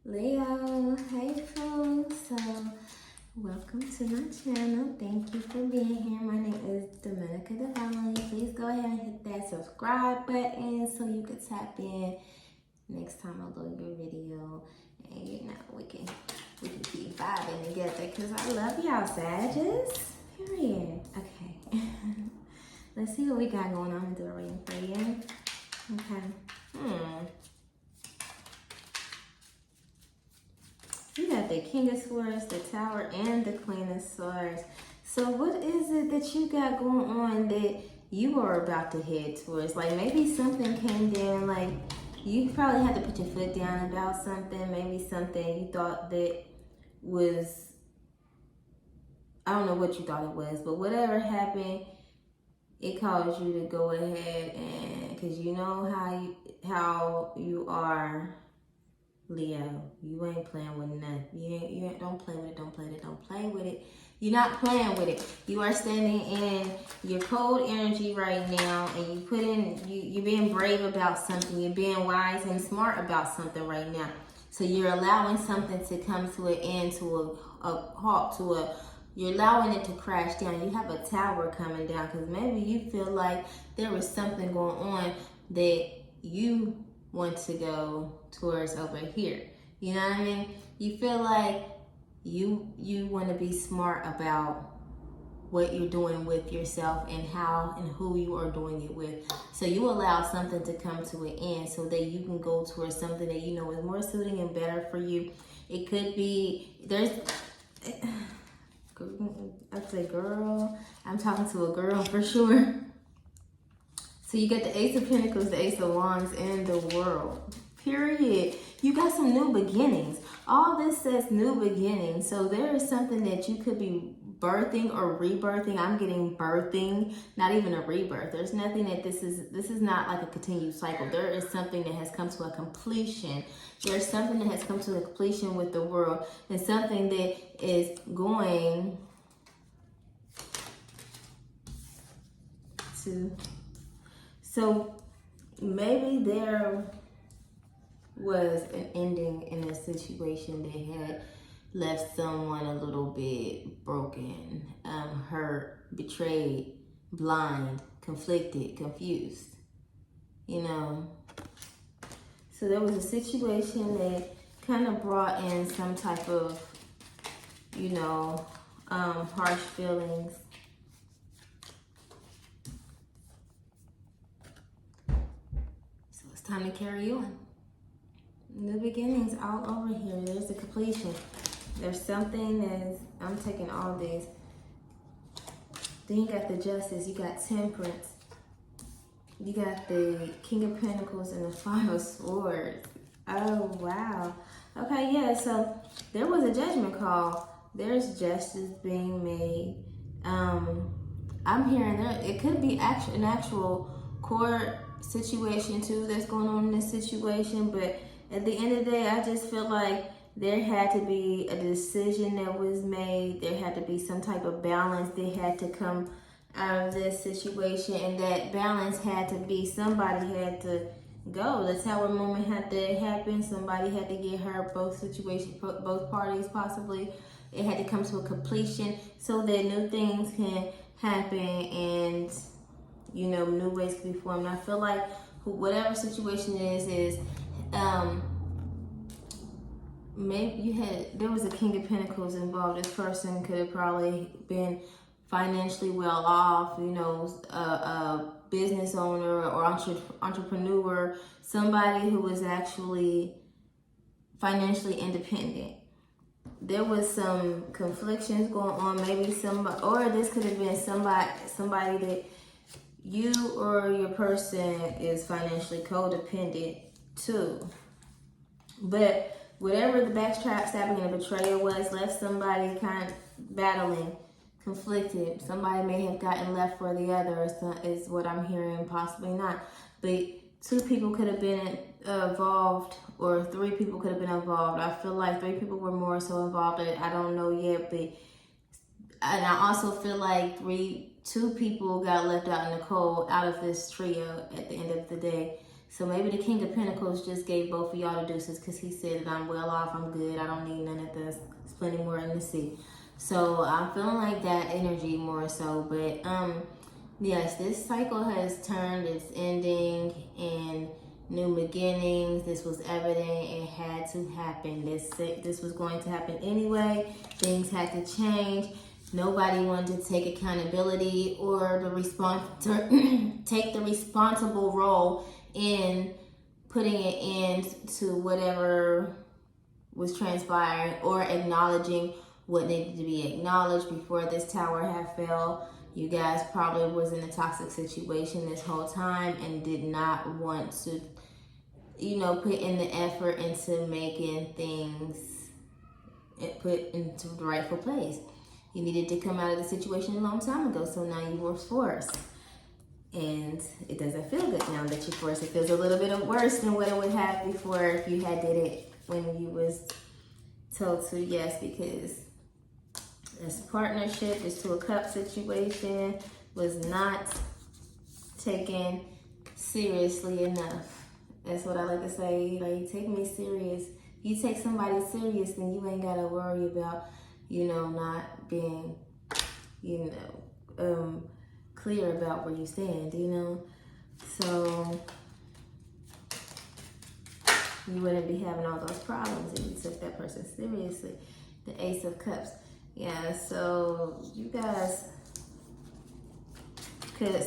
Leo, hey folks. So, welcome to my channel. Thank you for being here. My name is Dominica Devali. Please go ahead and hit that subscribe button so you can tap in next time I load your video. And we can keep vibing together because I love y'all, Sages. Period. Okay. Let's see what we got going on and do a reading for you. Okay. You got the King of Swords, the Tower, and the Queen of Swords. So what is it that you got going on that you are about to head towards? Like maybe something came down, like you probably had to put your foot down about something. Maybe something you thought that was, I don't know what you thought it was, but whatever happened, it caused you to go ahead and, because you know how you are, Leo, you ain't playing with nothing. You ain't, don't play with it, don't play with it, don't play with it. You're not playing with it. You are standing in your cold energy right now, and you're being brave about something. You're being wise and smart about something right now. So you're allowing something to come to an end, to a halt, you're allowing it to crash down. You have a tower coming down because maybe you feel like there was something going on that you want to go towards over here. You know what I mean? You feel like you want to be smart about what you're doing with yourself and how and who you are doing it with. So you allow something to come to an end so that you can go towards something that you know is more suiting and better for you. It could be, I'd say girl, I'm talking to a girl for sure. So you got the Ace of Pentacles, the Ace of Wands, and the World. Period. You got some new beginnings. All this says new beginnings. So there is something that you could be birthing or rebirthing. I'm getting birthing, not even a rebirth. There's nothing that this is not like a continued cycle. There is something that has come to a completion. There's something that has come to a completion with the world, and something that is going to. So maybe there was an ending in a situation that had left someone a little bit broken, hurt, betrayed, blind, conflicted, confused, you know. So there was a situation that kind of brought in some type of, you know, harsh feelings. So it's time to carry on. New beginnings all over here. There's a completion. There's something that's, I'm taking all these. Then you got the Justice, you got Temperance, you got the King of Pentacles and the Five of Swords. Oh, wow. Okay, yeah, so there was a judgment call. There's justice being made. I'm hearing there, it could be an actual court situation too that's going on in this situation, but at the end of the day, I just feel like there had to be a decision that was made. There had to be some type of balance that had to come out of this situation, and that balance had to be, somebody had to go. The Tower moment had to happen. Somebody had to get hurt. Both parties possibly. It had to come to a completion so that new things can happen and, you know, new ways can be formed. I feel like whatever situation is maybe there was a King of Pentacles involved. This person could have probably been financially well off, you know, a business owner or entrepreneur, somebody who was actually financially independent. There was some conflictions going on, maybe somebody, or this could have been somebody that you or your person is financially codependent too. But whatever the backstabbing and the betrayal was, left somebody kind of battling, conflicted. Somebody may have gotten left for the other, is what I'm hearing, possibly not. But two people could have been involved, or three people could have been involved. I feel like three people were more so involved. I don't know yet, and I also feel like two people got left out in the cold out of this trio at the end of the day. So maybe the King of Pentacles just gave both of y'all the deuces because he said that I'm well off, I'm good, I don't need none of this. There's plenty more in the sea. So I'm feeling like that energy more so. But yes, this cycle has turned, it's ending, and new beginnings. This was evident. It had to happen. This was going to happen anyway. Things had to change. Nobody wanted to take accountability or take the responsible role in putting an end to whatever was transpiring or acknowledging what needed to be acknowledged before this tower had fell. You guys probably was in a toxic situation this whole time and did not want to, put in the effort into making things put into the rightful place. You needed to come out of the situation a long time ago, so now you were forced. And it doesn't feel good now that you're forced. It feels a little bit worse than what it would have before if you had did it when you was told to. Yes, because this partnership, this Two of Cups situation was not taken seriously enough. That's what I like to say. Like, take me serious. You take somebody serious, then you ain't gotta worry about, not being, clear about where you stand, So you wouldn't be having all those problems if you took that person seriously. The Ace of Cups. Yeah, so you guys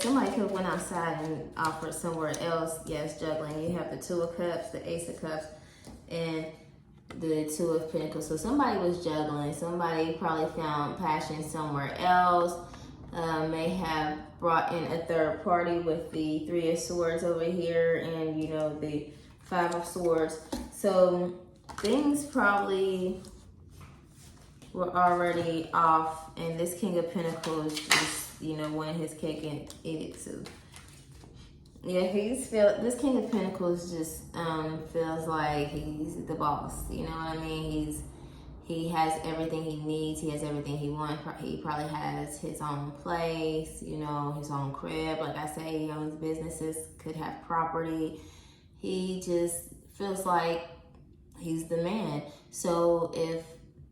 somebody could have went outside and offered somewhere else. Yes, juggling. You have the Two of Cups, the Ace of Cups, and the Two of Pentacles. So somebody was juggling. Somebody probably found passion somewhere else. May have brought in a third party with the Three of Swords over here and, the Five of Swords. So things probably were already off, and this King of Pentacles just, wanted his cake and ate it too. Yeah, this King of Pentacles just feels like he's the boss. You know what I mean? He has everything he needs. He has everything he wants. He probably has his own place, his own crib. Like I say, he owns businesses, could have property. He just feels like he's the man. So if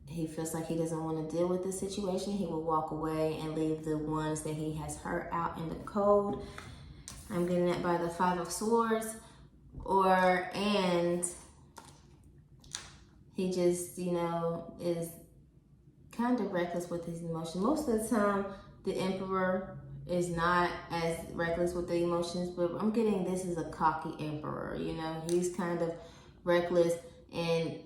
he feels like he doesn't want to deal with the situation, he will walk away and leave the ones that he has hurt out in the cold. I'm getting that by the Five of Swords. And he just, is kind of reckless with his emotions. Most of the time, the Emperor is not as reckless with the emotions, but I'm getting this is a cocky Emperor, He's kind of reckless and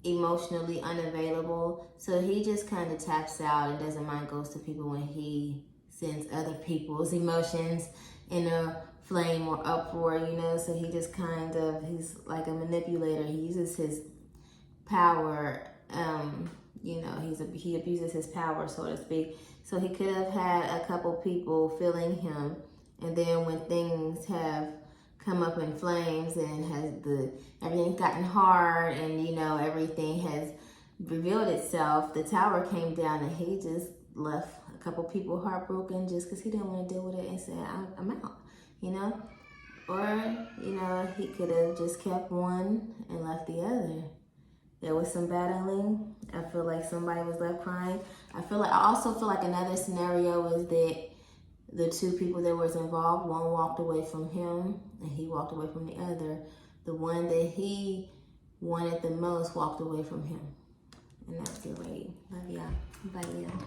emotionally unavailable. So he just kind of taps out and doesn't mind ghosts to people when he sends other people's emotions in a flame or uproar, So he just he's like a manipulator. He uses his power, he abuses his power, so to speak. So he could have had a couple people feeling him, and then when things have come up in flames and everything's gotten hard and everything has revealed itself, the tower came down and he just left a couple people heartbroken just because he didn't want to deal with it and said, I'm out, or he could have just kept one and left the other. There was some battling. I feel like somebody was left crying. I also feel like another scenario is that the two people that was involved, one walked away from him and he walked away from the other. The one that he wanted the most walked away from him. And that's your reading. Love y'all. Bye, y'all.